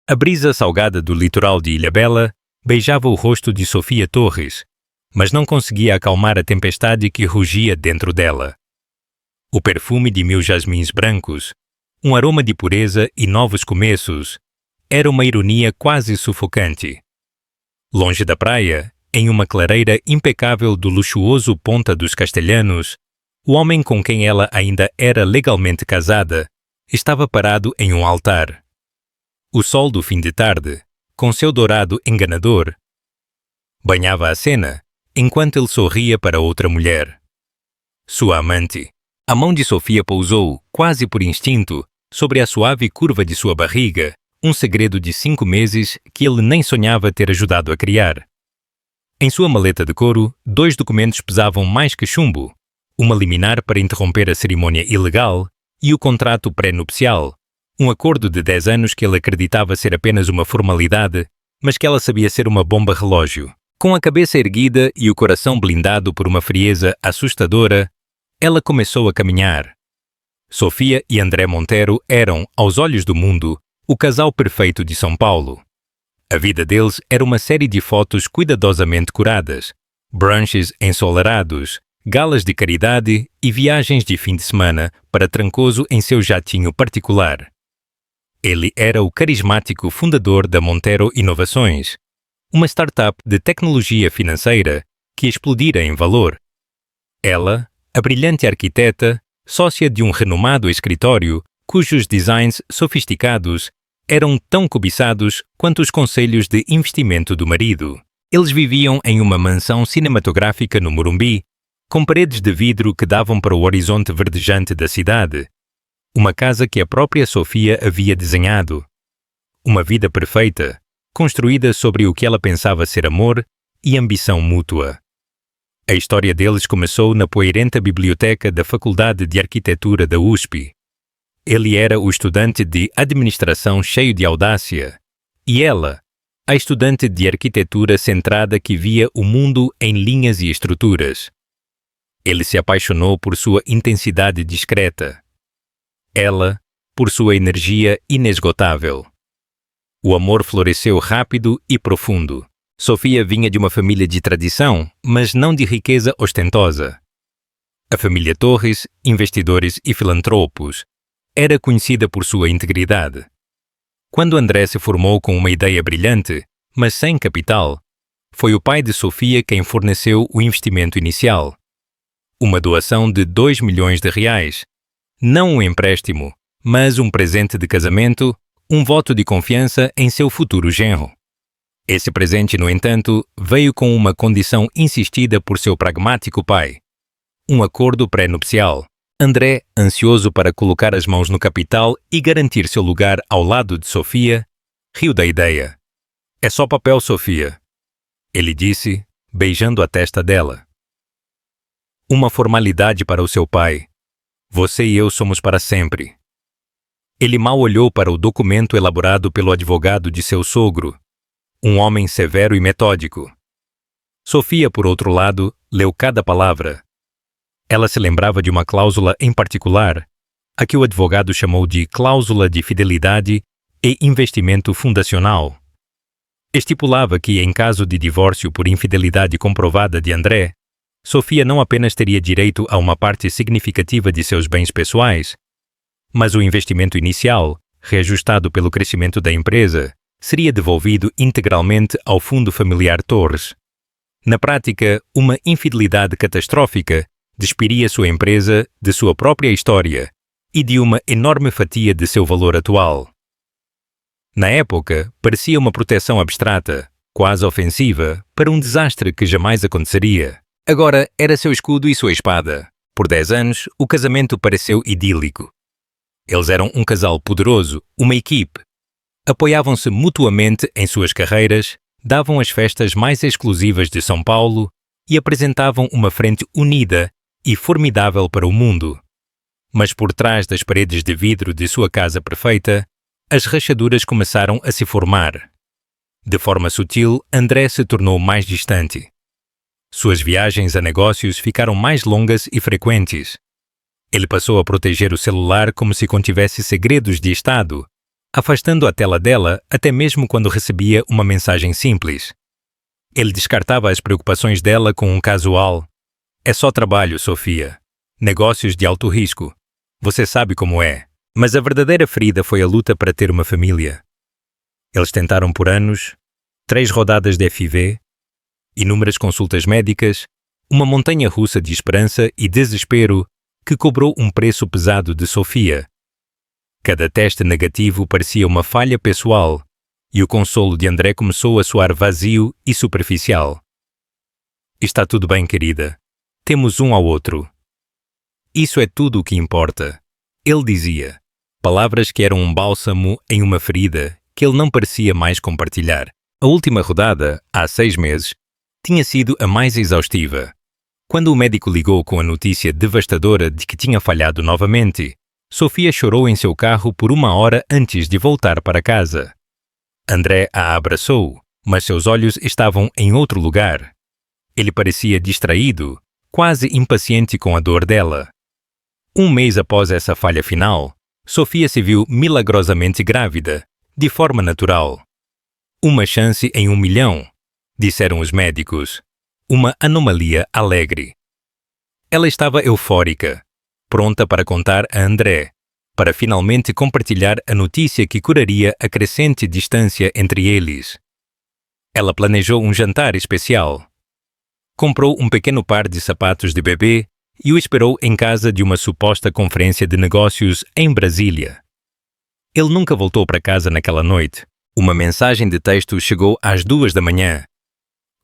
A brisa salgada do litoral de Ilhabela beijava o rosto de Sofia Torres, mas não conseguia acalmar a tempestade que rugia dentro dela. O perfume de 1000 jasmins brancos, um aroma de pureza e novos começos, era uma ironia quase sufocante. Longe da praia, em uma clareira impecável do luxuoso Ponta dos Castelhanos, o homem com quem ela ainda era legalmente casada estava parado em um altar. O sol do fim de tarde, com seu dourado enganador, banhava a cena enquanto ele sorria para outra mulher. Sua amante. A mão de Sofia pousou, quase por instinto, sobre a suave curva de sua barriga, um segredo de 5 meses que ele nem sonhava ter ajudado a criar. Em sua maleta de couro, 2 documentos pesavam mais que chumbo, uma liminar para interromper a cerimônia ilegal e o contrato pré-nupcial, um acordo de 10 anos que ele acreditava ser apenas uma formalidade, mas que ela sabia ser uma bomba relógio. Com a cabeça erguida e o coração blindado por uma frieza assustadora, ela começou a caminhar. Sofia e André Monteiro eram, aos olhos do mundo, o casal perfeito de São Paulo. A vida deles era uma série de fotos cuidadosamente curadas, brunches ensolarados, galas de caridade e viagens de fim de semana para Trancoso em seu jatinho particular. Ele era o carismático fundador da Monteiro Inovações, uma startup de tecnologia financeira que explodira em valor. Ela, a brilhante arquiteta, sócia de um renomado escritório cujos designs sofisticados eram tão cobiçados quanto os conselhos de investimento do marido. Eles viviam em uma mansão cinematográfica no Morumbi, com paredes de vidro que davam para o horizonte verdejante da cidade. Uma casa que a própria Sofia havia desenhado. Uma vida perfeita, construída sobre o que ela pensava ser amor e ambição mútua. A história deles começou na poeirenta biblioteca da Faculdade de Arquitetura da USP. Ele era o estudante de administração cheio de audácia, e ela, a estudante de arquitetura centrada que via o mundo em linhas e estruturas. Ele se apaixonou por sua intensidade discreta. Ela, por sua energia inesgotável. O amor floresceu rápido e profundo. Sofia vinha de uma família de tradição, mas não de riqueza ostentosa. A família Torres, investidores e filantropos, era conhecida por sua integridade. Quando André se formou com uma ideia brilhante, mas sem capital, foi o pai de Sofia quem forneceu o investimento inicial. Uma doação de 2 milhões de reais. Não um empréstimo, mas um presente de casamento, um voto de confiança em seu futuro genro. Esse presente, no entanto, veio com uma condição insistida por seu pragmático pai. Um acordo pré-nupcial. André, ansioso para colocar as mãos no capital e garantir seu lugar ao lado de Sofia, riu da ideia. É só papel, Sofia, ele disse, beijando a testa dela. Uma formalidade para o seu pai. Você e eu somos para sempre. Ele mal olhou para o documento elaborado pelo advogado de seu sogro, um homem severo e metódico. Sofia, por outro lado, leu cada palavra. Ela se lembrava de uma cláusula em particular, a que o advogado chamou de cláusula de fidelidade e investimento fundacional. Estipulava que, em caso de divórcio por infidelidade comprovada de André, Sofia não apenas teria direito a uma parte significativa de seus bens pessoais, mas o investimento inicial, reajustado pelo crescimento da empresa, seria devolvido integralmente ao fundo familiar Torres. Na prática, uma infidelidade catastrófica despiria sua empresa de sua própria história e de uma enorme fatia de seu valor atual. Na época, parecia uma proteção abstrata, quase ofensiva, para um desastre que jamais aconteceria. Agora era seu escudo e sua espada. Por 10 anos, o casamento pareceu idílico. Eles eram um casal poderoso, uma equipe. Apoiavam-se mutuamente em suas carreiras, davam as festas mais exclusivas de São Paulo e apresentavam uma frente unida e formidável para o mundo. Mas por trás das paredes de vidro de sua casa perfeita, as rachaduras começaram a se formar. De forma sutil, André se tornou mais distante. Suas viagens a negócios ficaram mais longas e frequentes. Ele passou a proteger o celular como se contivesse segredos de Estado, afastando a tela dela até mesmo quando recebia uma mensagem simples. Ele descartava as preocupações dela com um casual: "É só trabalho, Sofia. Negócios de alto risco. Você sabe como é." Mas a verdadeira ferida foi a luta para ter uma família. Eles tentaram por anos, 3 rodadas de FIV, inúmeras consultas médicas, uma montanha russa de esperança e desespero que cobrou um preço pesado de Sofia. Cada teste negativo parecia uma falha pessoal e o consolo de André começou a soar vazio e superficial. "Está tudo bem, querida. Temos um ao outro. Isso é tudo o que importa", ele dizia, palavras que eram um bálsamo em uma ferida que ele não parecia mais compartilhar. A última rodada, há 6 meses, tinha sido a mais exaustiva. Quando o médico ligou com a notícia devastadora de que tinha falhado novamente, Sofia chorou em seu carro por 1 hora antes de voltar para casa. André a abraçou, mas seus olhos estavam em outro lugar. Ele parecia distraído, quase impaciente com a dor dela. 1 mês após essa falha final, Sofia se viu milagrosamente grávida, de forma natural. "Uma chance em 1 milhão", disseram os médicos. Uma anomalia alegre. Ela estava eufórica, pronta para contar a André, para finalmente compartilhar a notícia que curaria a crescente distância entre eles. Ela planejou um jantar especial. Comprou um pequeno par de sapatos de bebê e o esperou em casa de uma suposta conferência de negócios em Brasília. Ele nunca voltou para casa naquela noite. Uma mensagem de texto chegou às 2 da manhã.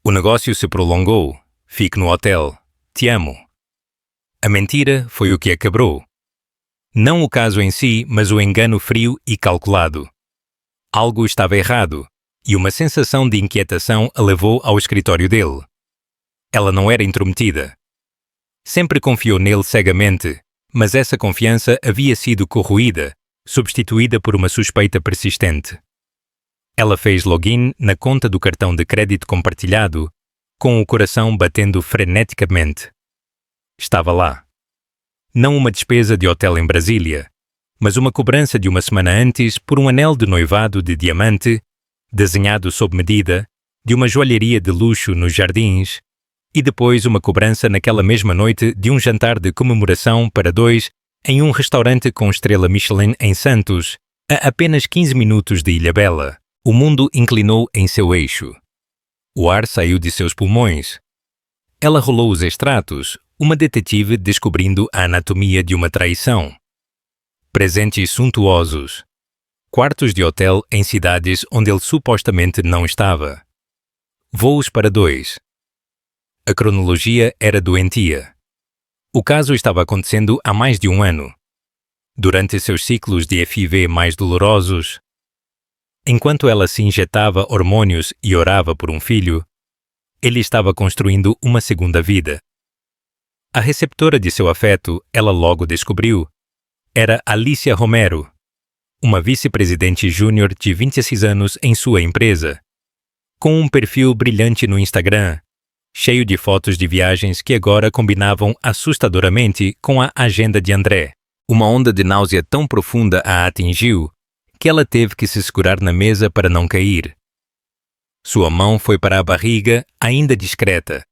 "O negócio se prolongou. Fique no hotel. Te amo." A mentira foi o que a quebrou. Não o caso em si, mas o engano frio e calculado. Algo estava errado, e uma sensação de inquietação a levou ao escritório dele. Ela não era intrometida. Sempre confiou nele cegamente, mas essa confiança havia sido corroída, substituída por uma suspeita persistente. Ela fez login na conta do cartão de crédito compartilhado, com o coração batendo freneticamente. Estava lá. Não uma despesa de hotel em Brasília, mas uma cobrança de 1 semana antes por um anel de noivado de diamante, desenhado sob medida, de uma joalheria de luxo nos Jardins, e depois uma cobrança naquela mesma noite de um jantar de comemoração para 2 em um restaurante com estrela Michelin em Santos, a apenas 15 minutos de Ilhabela. O mundo inclinou em seu eixo. O ar saiu de seus pulmões. Ela rolou os extratos, uma detetive descobrindo a anatomia de uma traição. Presentes suntuosos. Quartos de hotel em cidades onde ele supostamente não estava. Voos para 2. A cronologia era doentia. O caso estava acontecendo há mais de 1 ano. Durante seus ciclos de FIV mais dolorosos, enquanto ela se injetava hormônios e orava por um filho, ele estava construindo uma segunda vida. A receptora de seu afeto, ela logo descobriu, era Alicia Romero, uma vice-presidente júnior de 26 anos em sua empresa, com um perfil brilhante no Instagram, cheio de fotos de viagens que agora combinavam assustadoramente com a agenda de André. Uma onda de náusea tão profunda a atingiu que ela teve que se segurar na mesa para não cair. Sua mão foi para a barriga, ainda discreta.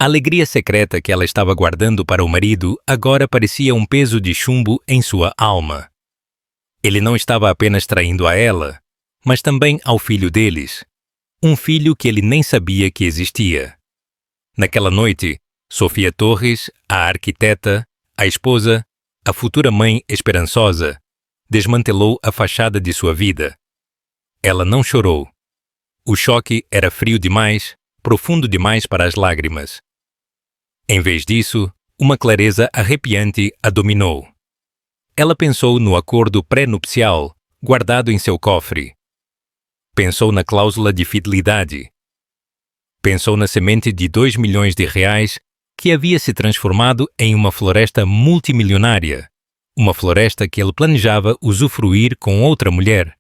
A alegria secreta que ela estava guardando para o marido agora parecia um peso de chumbo em sua alma. Ele não estava apenas traindo a ela, mas também ao filho deles, um filho que ele nem sabia que existia. Naquela noite, Sofia Torres, a arquiteta, a esposa, a futura mãe esperançosa, desmantelou a fachada de sua vida. Ela não chorou. O choque era frio demais, profundo demais para as lágrimas. Em vez disso, uma clareza arrepiante a dominou. Ela pensou no acordo pré-nupcial, guardado em seu cofre. Pensou na cláusula de fidelidade. Pensou na semente de 2 milhões de reais que havia se transformado em uma floresta multimilionária, uma floresta que ele planejava usufruir com outra mulher.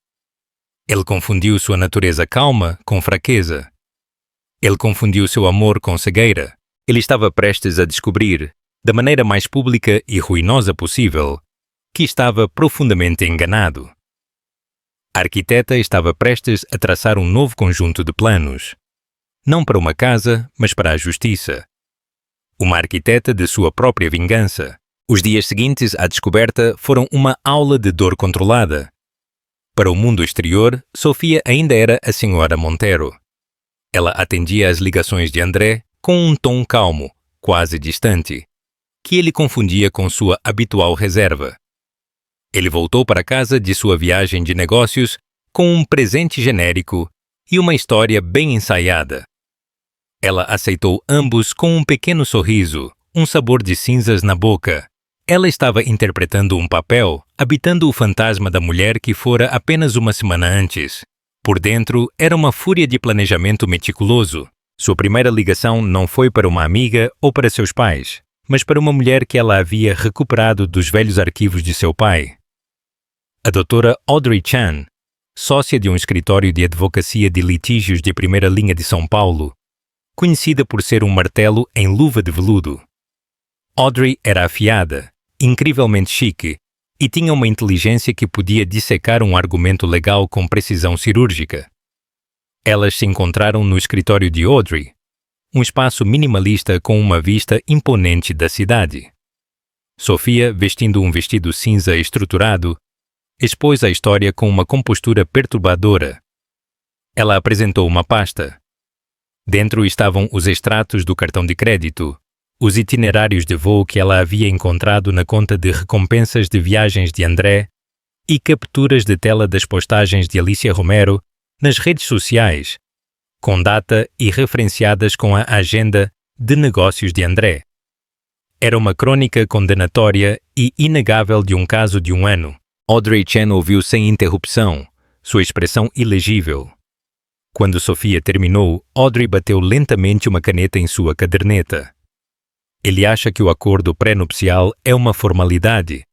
Ele confundiu sua natureza calma com fraqueza. Ele confundiu seu amor com cegueira. Ele estava prestes a descobrir, da maneira mais pública e ruinosa possível, que estava profundamente enganado. A arquiteta estava prestes a traçar um novo conjunto de planos. Não para uma casa, mas para a justiça. Uma arquiteta de sua própria vingança. Os dias seguintes à descoberta foram uma aula de dor controlada. Para o mundo exterior, Sofia ainda era a senhora Montero. Ela atendia às ligações de André com um tom calmo, quase distante, que ele confundia com sua habitual reserva. Ele voltou para casa de sua viagem de negócios com um presente genérico e uma história bem ensaiada. Ela aceitou ambos com um pequeno sorriso, um sabor de cinzas na boca. Ela estava interpretando um papel, habitando o fantasma da mulher que fora apenas uma semana antes. Por dentro, era uma fúria de planejamento meticuloso. Sua primeira ligação não foi para uma amiga ou para seus pais, mas para uma mulher que ela havia recuperado dos velhos arquivos de seu pai. A doutora Audrey Chan, sócia de um escritório de advocacia de litígios de primeira linha de São Paulo, conhecida por ser um martelo em luva de veludo. Audrey era afiada, incrivelmente chique, e tinha uma inteligência que podia dissecar um argumento legal com precisão cirúrgica. Elas se encontraram no escritório de Audrey, um espaço minimalista com uma vista imponente da cidade. Sofia, vestindo um vestido cinza estruturado, expôs a história com uma compostura perturbadora. Ela apresentou uma pasta. Dentro estavam os extratos do cartão de crédito, os itinerários de voo que ela havia encontrado na conta de recompensas de viagens de André e capturas de tela das postagens de Alicia Romero nas redes sociais, com data e referenciadas com a agenda de negócios de André. Era uma crônica condenatória e inegável de um caso de 1 ano. Audrey Chan ouviu sem interrupção, sua expressão ilegível. Quando Sofia terminou, Audrey bateu lentamente uma caneta em sua caderneta. Ele acha que o acordo pré-nupcial é uma formalidade,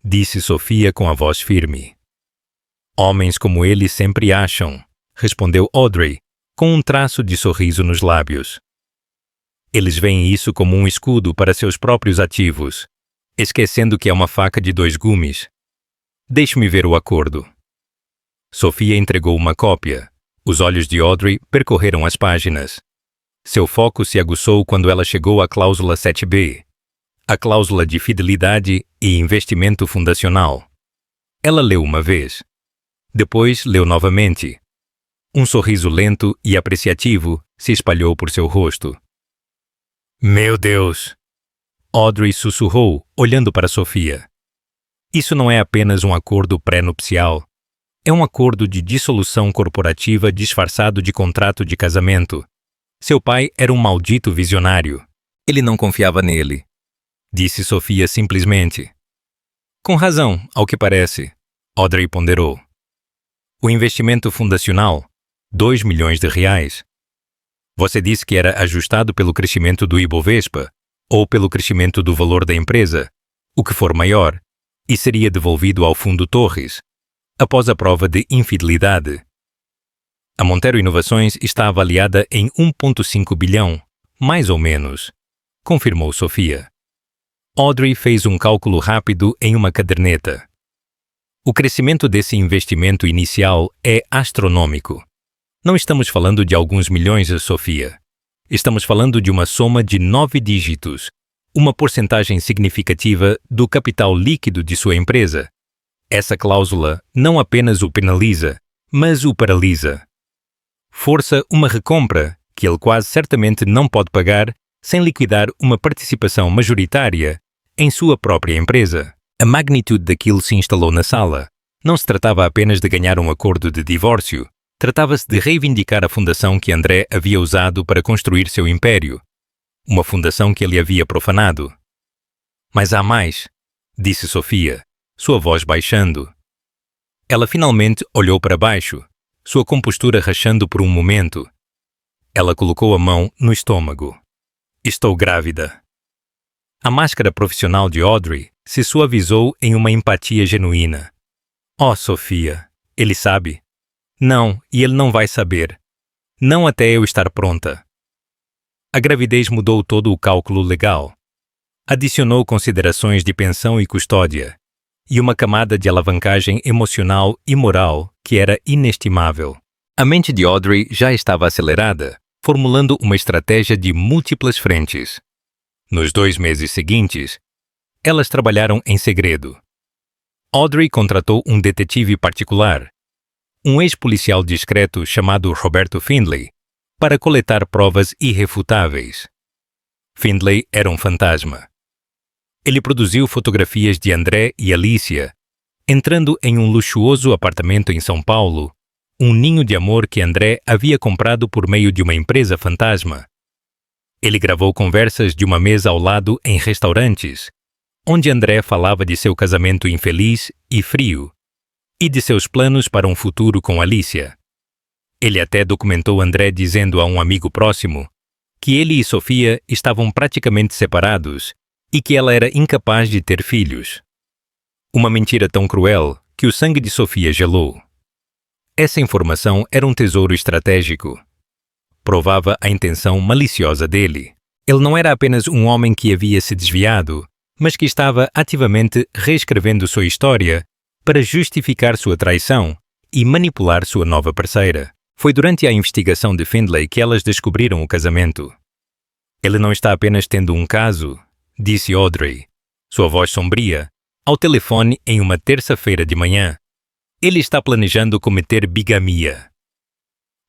disse Sofia com a voz firme. Homens como ele sempre acham, respondeu Audrey, com um traço de sorriso nos lábios. Eles veem isso como um escudo para seus próprios ativos, esquecendo que é uma faca de 2 gumes. Deixe-me ver o acordo. Sofia entregou uma cópia. Os olhos de Audrey percorreram as páginas. Seu foco se aguçou quando ela chegou à cláusula 7b, a cláusula de fidelidade e investimento fundacional. Ela leu uma vez. Depois leu novamente. Um sorriso lento e apreciativo se espalhou por seu rosto. Meu Deus! Audrey sussurrou, olhando para Sofia. Isso não é apenas um acordo pré-nupcial. É um acordo de dissolução corporativa disfarçado de contrato de casamento. Seu pai era um maldito visionário. Ele não confiava nele, disse Sofia simplesmente. Com razão, ao que parece, Audrey ponderou. O investimento fundacional, 2 milhões de reais. Você disse que era ajustado pelo crescimento do Ibovespa ou pelo crescimento do valor da empresa, o que for maior, e seria devolvido ao Fundo Torres, após a prova de infidelidade. A Montero Inovações está avaliada em 1,5 bilhão, mais ou menos, confirmou Sofia. Audrey fez um cálculo rápido em uma caderneta. O crescimento desse investimento inicial é astronômico. Não estamos falando de alguns milhões, Sofia. Estamos falando de uma soma de 9 dígitos, uma porcentagem significativa do capital líquido de sua empresa. Essa cláusula não apenas o penaliza, mas o paralisa. Força uma recompra que ele quase certamente não pode pagar sem liquidar uma participação majoritária em sua própria empresa. A magnitude daquilo se instalou na sala. Não se tratava apenas de ganhar um acordo de divórcio. Tratava-se de reivindicar a fundação que André havia usado para construir seu império. Uma fundação que ele havia profanado. Mas há mais, disse Sofia, sua voz baixando. Ela finalmente olhou para baixo, sua compostura rachando por um momento. Ela colocou a mão no estômago. Estou grávida. A máscara profissional de Audrey se suavizou em uma empatia genuína. Oh, Sofia, ele sabe? Não, e ele não vai saber. Não até eu estar pronta. A gravidez mudou todo o cálculo legal. Adicionou considerações de pensão e custódia. e uma camada de alavancagem emocional e moral que era inestimável. A mente de Audrey já estava acelerada, formulando uma estratégia de múltiplas frentes. Nos 2 meses seguintes, elas trabalharam em segredo. Audrey contratou um detetive particular, um ex-policial discreto chamado Roberto Findlay, para coletar provas irrefutáveis. Findlay era um fantasma. Ele produziu fotografias de André e Alicia, entrando em um luxuoso apartamento em São Paulo, um ninho de amor que André havia comprado por meio de uma empresa fantasma. Ele gravou conversas de uma mesa ao lado em restaurantes, onde André falava de seu casamento infeliz e frio, e de seus planos para um futuro com Alicia. Ele até documentou André dizendo a um amigo próximo que ele e Sofia estavam praticamente separados e que ela era incapaz de ter filhos. Uma mentira tão cruel que o sangue de Sofia gelou. Essa informação era um tesouro estratégico. Provava a intenção maliciosa dele. Ele não era apenas um homem que havia se desviado, mas que estava ativamente reescrevendo sua história para justificar sua traição e manipular sua nova parceira. Foi durante a investigação de Findlay que elas descobriram o casamento. Ele não está apenas tendo um caso, disse Audrey, sua voz sombria, ao telefone em uma terça-feira de manhã. Ele está planejando cometer bigamia.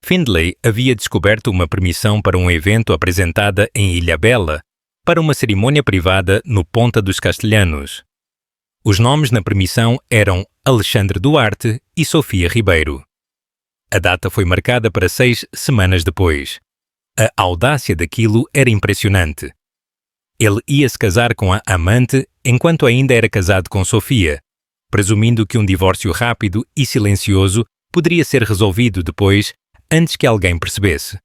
Findlay havia descoberto uma permissão para um evento apresentada em Ilhabela para uma cerimônia privada no Ponta dos Castelhanos. Os nomes na permissão eram Alexandre Duarte e Sofia Ribeiro. A data foi marcada para 6 semanas depois. A audácia daquilo era impressionante. Ele ia se casar com a amante enquanto ainda era casado com Sofia, presumindo que um divórcio rápido e silencioso poderia ser resolvido depois, antes que alguém percebesse.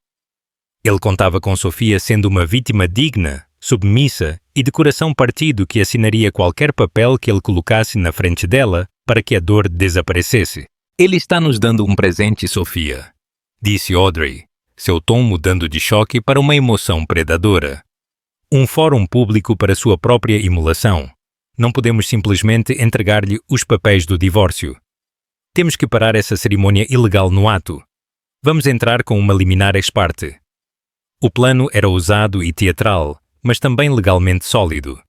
Ele contava com Sofia sendo uma vítima digna, submissa e de coração partido que assinaria qualquer papel que ele colocasse na frente dela para que a dor desaparecesse. Ele está nos dando um presente, Sofia, disse Audrey, seu tom mudando de choque para uma emoção predadora. Um fórum público para sua própria imolação. Não podemos simplesmente entregar-lhe os papéis do divórcio. Temos que parar essa cerimônia ilegal no ato. Vamos entrar com uma liminar ex parte. O plano era ousado e teatral, mas também legalmente sólido.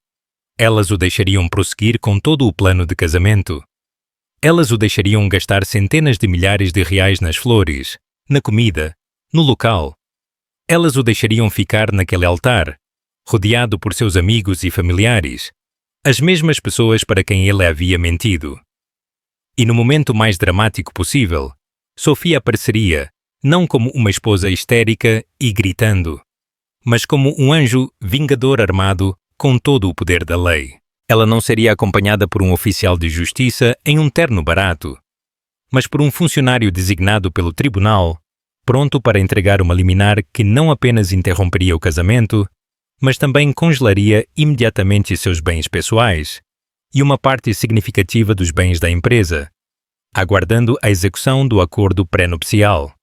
Elas o deixariam prosseguir com todo o plano de casamento. Elas o deixariam gastar centenas de milhares de reais nas flores, na comida, no local. Elas o deixariam ficar naquele altar, rodeado por seus amigos e familiares, as mesmas pessoas para quem ele havia mentido. E no momento mais dramático possível, Sofia apareceria, não como uma esposa histérica e gritando, mas como um anjo vingador armado com todo o poder da lei. Ela não seria acompanhada por um oficial de justiça em um terno barato, mas por um funcionário designado pelo tribunal, pronto para entregar uma liminar que não apenas interromperia o casamento, mas também congelaria imediatamente seus bens pessoais e uma parte significativa dos bens da empresa, aguardando a execução do acordo pré-nupcial.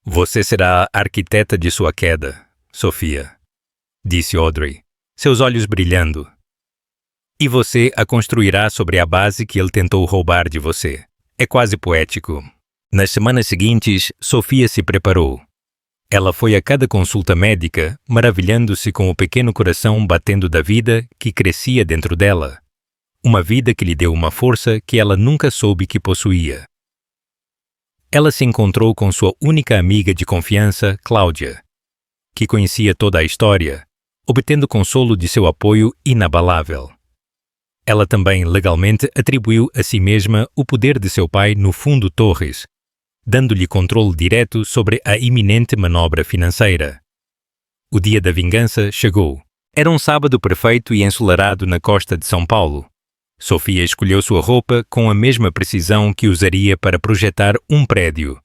Você será a arquiteta de sua queda, Sofia, disse Audrey, seus olhos brilhando. E você a construirá sobre a base que ele tentou roubar de você. É quase poético. Nas semanas seguintes, Sofia se preparou. Ela foi a cada consulta médica, maravilhando-se com o pequeno coração batendo da vida que crescia dentro dela. Uma vida que lhe deu uma força que ela nunca soube que possuía. Ela se encontrou com sua única amiga de confiança, Cláudia, que conhecia toda a história, obtendo consolo de seu apoio inabalável. Ela também legalmente atribuiu a si mesma o poder de seu pai no Fundo Torres, dando-lhe controle direto sobre a iminente manobra financeira. O dia da vingança chegou. Era um sábado perfeito e ensolarado na costa de São Paulo. Sofia escolheu sua roupa com a mesma precisão que usaria para projetar um prédio.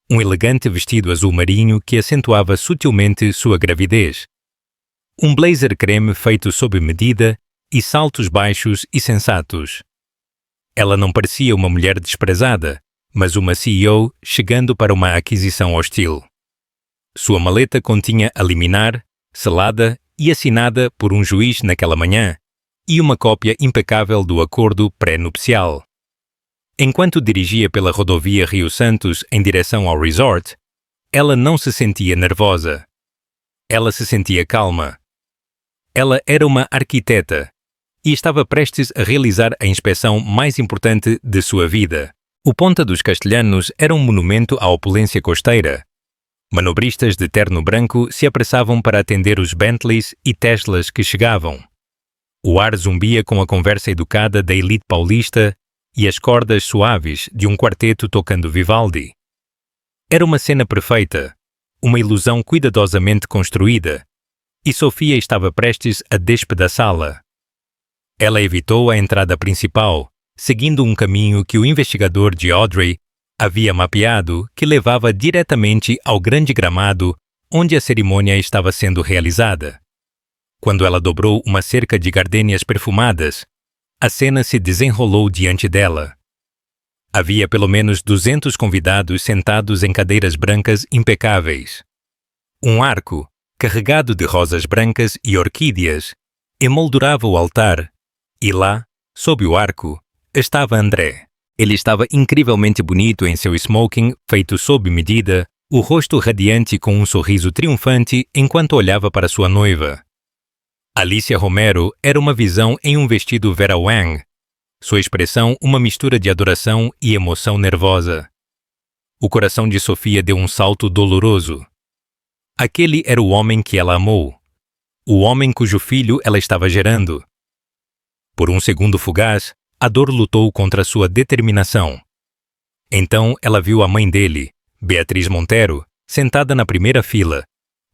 Um elegante vestido azul marinho que acentuava sutilmente sua gravidez. Um blazer creme feito sob medida e saltos baixos e sensatos. Ela não parecia uma mulher desprezada, mas uma CEO chegando para uma aquisição hostil. Sua maleta continha a liminar, selada e assinada por um juiz naquela manhã, e uma cópia impecável do acordo pré-nupcial. Enquanto dirigia pela rodovia Rio Santos em direção ao resort, ela não se sentia nervosa. Ela se sentia calma. Ela era uma arquiteta e estava prestes a realizar a inspeção mais importante de sua vida. O Ponta dos Castelhanos era um monumento à opulência costeira. Manobristas de terno branco se apressavam para atender os Bentleys e Teslas que chegavam. O ar zumbia com a conversa educada da elite paulista e as cordas suaves de um quarteto tocando Vivaldi. Era uma cena perfeita, uma ilusão cuidadosamente construída, e Sofia estava prestes a despedaçá-la. Ela evitou a entrada principal, seguindo um caminho que o investigador de Audrey havia mapeado que levava diretamente ao grande gramado onde a cerimônia estava sendo realizada. Quando ela dobrou uma cerca de gardênias perfumadas, a cena se desenrolou diante dela. Havia pelo menos 200 convidados sentados em cadeiras brancas impecáveis. Um arco, carregado de rosas brancas e orquídeas, emoldurava o altar, e lá, sob o arco, estava André. Ele estava incrivelmente bonito em seu smoking feito sob medida, o rosto radiante com um sorriso triunfante enquanto olhava para sua noiva. Alicia Romero era uma visão em um vestido Vera Wang, sua expressão uma mistura de adoração e emoção nervosa. O coração de Sofia deu um salto doloroso. Aquele era o homem que ela amou, o homem cujo filho ela estava gerando. Por um segundo fugaz, a dor lutou contra sua determinação. Então ela viu a mãe dele, Beatriz Montero, sentada na primeira fila,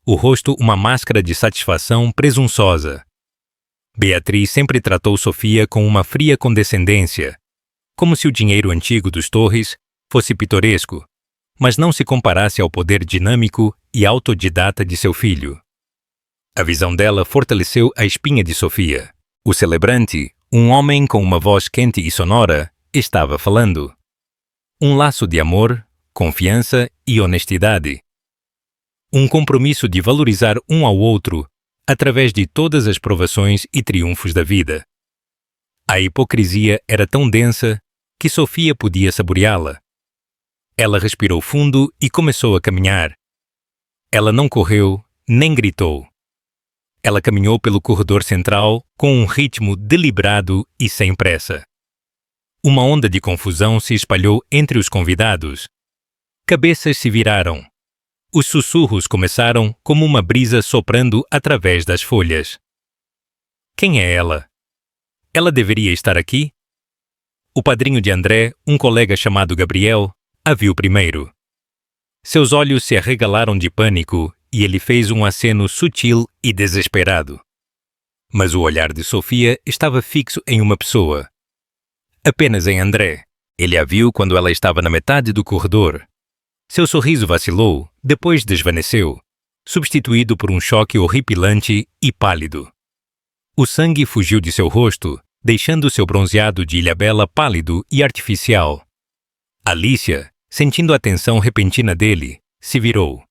o rosto uma máscara de satisfação presunçosa. Beatriz sempre tratou Sofia com uma fria condescendência, como se o dinheiro antigo dos Torres fosse pitoresco, mas não se comparasse ao poder dinâmico e autodidata de seu filho. A visão dela fortaleceu a espinha de Sofia. O celebrante, um homem com uma voz quente e sonora, estava falando. Um laço de amor, confiança e honestidade. Um compromisso de valorizar um ao outro através de todas as provações e triunfos da vida. A hipocrisia era tão densa que Sofia podia saboreá-la. Ela respirou fundo e começou a caminhar. Ela não correu, nem gritou. Ela caminhou pelo corredor central com um ritmo deliberado e sem pressa. Uma onda de confusão se espalhou entre os convidados. Cabeças se viraram. Os sussurros começaram como uma brisa soprando através das folhas. Quem é ela? Ela deveria estar aqui? O padrinho de André, um colega chamado Gabriel, a viu primeiro. Seus olhos se arregalaram de pânico e ele fez um aceno sutil e desesperado. Mas o olhar de Sofia estava fixo em uma pessoa. Apenas em André. Ele a viu quando ela estava na metade do corredor. Seu sorriso vacilou, depois desvaneceu, substituído por um choque horripilante e pálido. O sangue fugiu de seu rosto, deixando seu bronzeado de Ilhabela pálido e artificial. Alicia, sentindo a tensão repentina dele, se virou.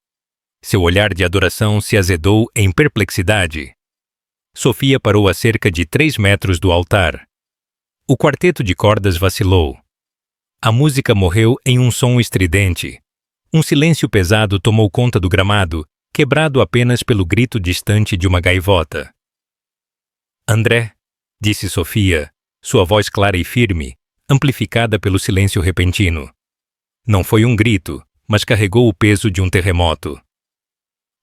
Seu olhar de adoração se azedou em perplexidade. Sofia parou a cerca de 3 metros do altar. O quarteto de cordas vacilou. A música morreu em um som estridente. Um silêncio pesado tomou conta do gramado, quebrado apenas pelo grito distante de uma gaivota. André, disse Sofia, sua voz clara e firme, amplificada pelo silêncio repentino. Não foi um grito, mas carregou o peso de um terremoto.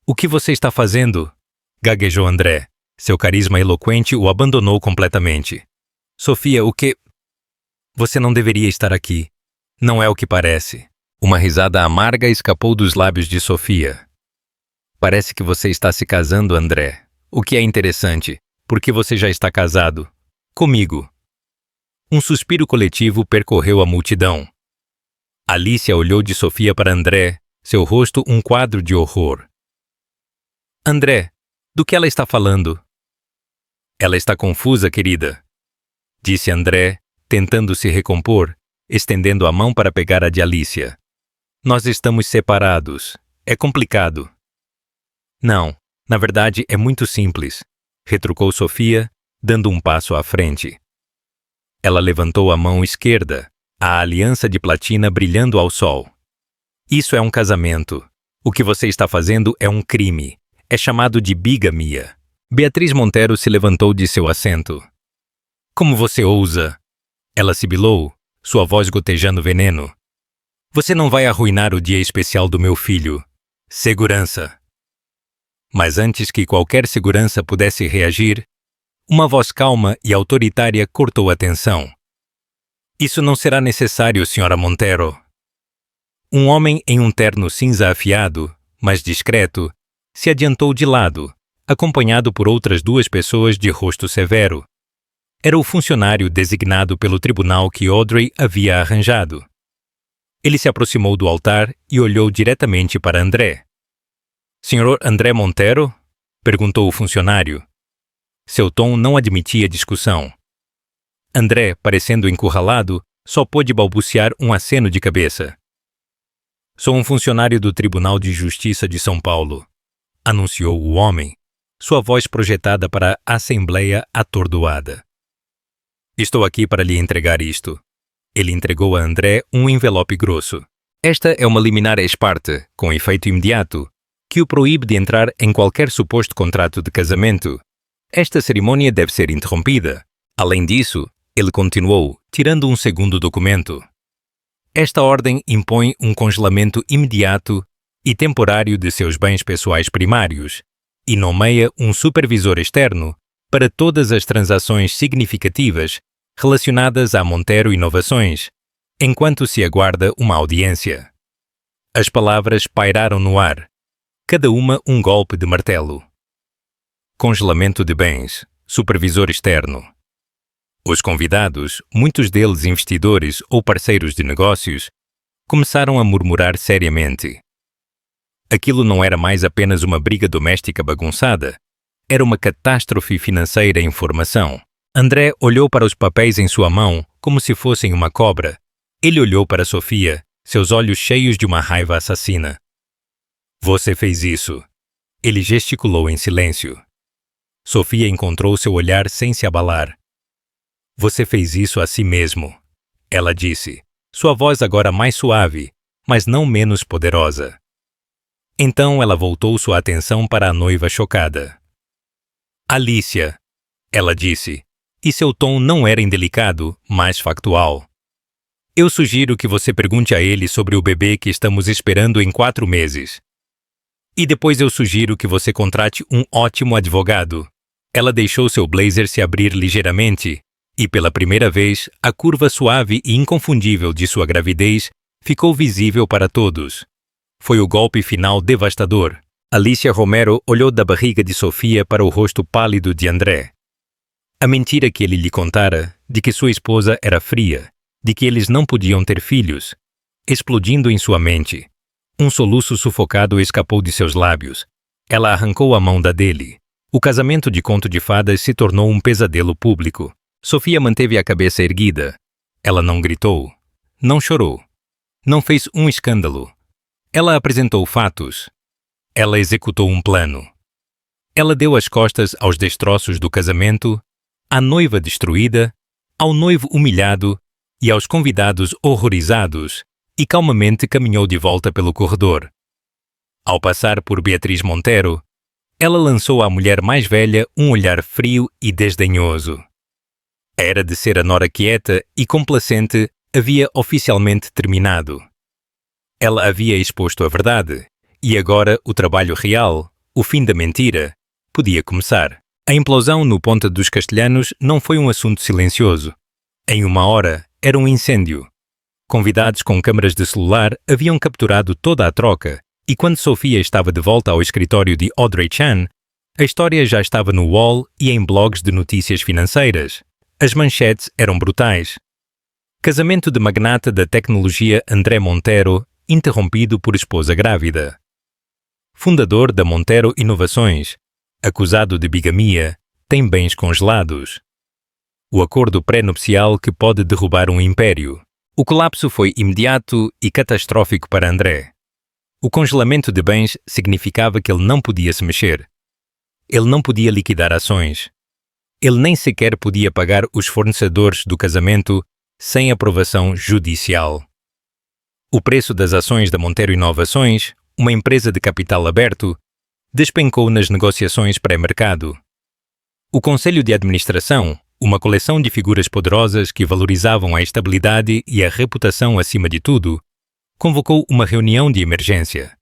O que você está fazendo? Gaguejou André. Seu carisma eloquente o abandonou completamente. Sofia, o que... Você não deveria estar aqui. Não é o que parece. Uma risada amarga escapou dos lábios de Sofia. Parece que você está se casando, André. O que é interessante, porque você já está casado. Comigo. Um suspiro coletivo percorreu a multidão. Alicia olhou de Sofia para André, seu rosto um quadro de horror. André, do que ela está falando? Ela está confusa, querida, disse André, tentando se recompor, estendendo a mão para pegar a de Alicia. Nós estamos separados. É complicado. Não, na verdade é muito simples, retrucou Sofia, dando um passo à frente. Ela levantou a mão esquerda, a aliança de platina brilhando ao sol. Isso é um casamento. O que você está fazendo é um crime. É chamado de bigamia. Beatriz Monteiro se levantou de seu assento. Como você ousa? Ela sibilou, sua voz gotejando veneno. Você não vai arruinar o dia especial do meu filho. Segurança. Mas antes que qualquer segurança pudesse reagir, uma voz calma e autoritária cortou a tensão. Isso não será necessário, Sra. Monteiro. Um homem em um terno cinza afiado, mas discreto, se adiantou de lado, acompanhado por outras duas pessoas de rosto severo. Era o funcionário designado pelo tribunal que Audrey havia arranjado. Ele se aproximou do altar e olhou diretamente para André. Sr. André Monteiro? Perguntou o funcionário. Seu tom não admitia discussão. André, parecendo encurralado, só pôde balbuciar um aceno de cabeça. Sou um funcionário do Tribunal de Justiça de São Paulo, anunciou o homem, sua voz projetada para a assembleia atordoada. Estou aqui para lhe entregar isto. Ele entregou a André um envelope grosso. Esta é uma liminar ex parte, com efeito imediato, que o proíbe de entrar em qualquer suposto contrato de casamento. Esta cerimônia deve ser interrompida. Além disso, ele continuou, tirando um segundo documento. Esta ordem impõe um congelamento imediato e temporário de seus bens pessoais primários e nomeia um supervisor externo para todas as transações significativas relacionadas à Monteiro Inovações, enquanto se aguarda uma audiência. As palavras pairaram no ar, cada uma um golpe de martelo. Congelamento de bens, supervisor externo. Os convidados, muitos deles investidores ou parceiros de negócios, começaram a murmurar seriamente. Aquilo não era mais apenas uma briga doméstica bagunçada, era uma catástrofe financeira em formação. André olhou para os papéis em sua mão como se fossem uma cobra. Ele olhou para Sofia, seus olhos cheios de uma raiva assassina. Você fez isso. Ele gesticulou em silêncio. Sofia encontrou seu olhar sem se abalar. Você fez isso a si mesmo, ela disse, sua voz agora mais suave, mas não menos poderosa. Então ela voltou sua atenção para a noiva chocada. Alicia, ela disse, e seu tom não era indelicado, mas factual. Eu sugiro que você pergunte a ele sobre o bebê que estamos esperando em 4 meses. E depois eu sugiro que você contrate um ótimo advogado. Ela deixou seu blazer se abrir ligeiramente, e pela primeira vez, a curva suave e inconfundível de sua gravidez ficou visível para todos. Foi o golpe final devastador. Alicia Romero olhou da barriga de Sofia para o rosto pálido de André. A mentira que ele lhe contara, de que sua esposa era fria, de que eles não podiam ter filhos, explodindo em sua mente. Um soluço sufocado escapou de seus lábios. Ela arrancou a mão da dele. O casamento de conto de fadas se tornou um pesadelo público. Sofia manteve a cabeça erguida. Ela não gritou, não chorou, não fez um escândalo. Ela apresentou fatos. Ela executou um plano. Ela deu as costas aos destroços do casamento, à noiva destruída, ao noivo humilhado e aos convidados horrorizados, e calmamente caminhou de volta pelo corredor. Ao passar por Beatriz Monteiro, ela lançou à mulher mais velha um olhar frio e desdenhoso. A era de ser a nora quieta e complacente havia oficialmente terminado. Ela havia exposto a verdade, e agora o trabalho real, o fim da mentira, podia começar. A implosão no Ponte dos Castelhanos não foi um assunto silencioso. Em 1 hora, era um incêndio. Convidados com câmaras de celular haviam capturado toda a troca, e quando Sofia estava de volta ao escritório de Audrey Chan, a história já estava no wall e em blogs de notícias financeiras. As manchetes eram brutais. Casamento de magnata da tecnologia André Monteiro, interrompido por esposa grávida. Fundador da Monteiro Inovações, acusado de bigamia, tem bens congelados. O acordo pré-nupcial que pode derrubar um império. O colapso foi imediato e catastrófico para André. O congelamento de bens significava que ele não podia se mexer. Ele não podia liquidar ações. Ele nem sequer podia pagar os fornecedores do casamento sem aprovação judicial. O preço das ações da Montero Inovações, uma empresa de capital aberto, despencou nas negociações pré-mercado. O Conselho de Administração, uma coleção de figuras poderosas que valorizavam a estabilidade e a reputação acima de tudo, convocou uma reunião de emergência.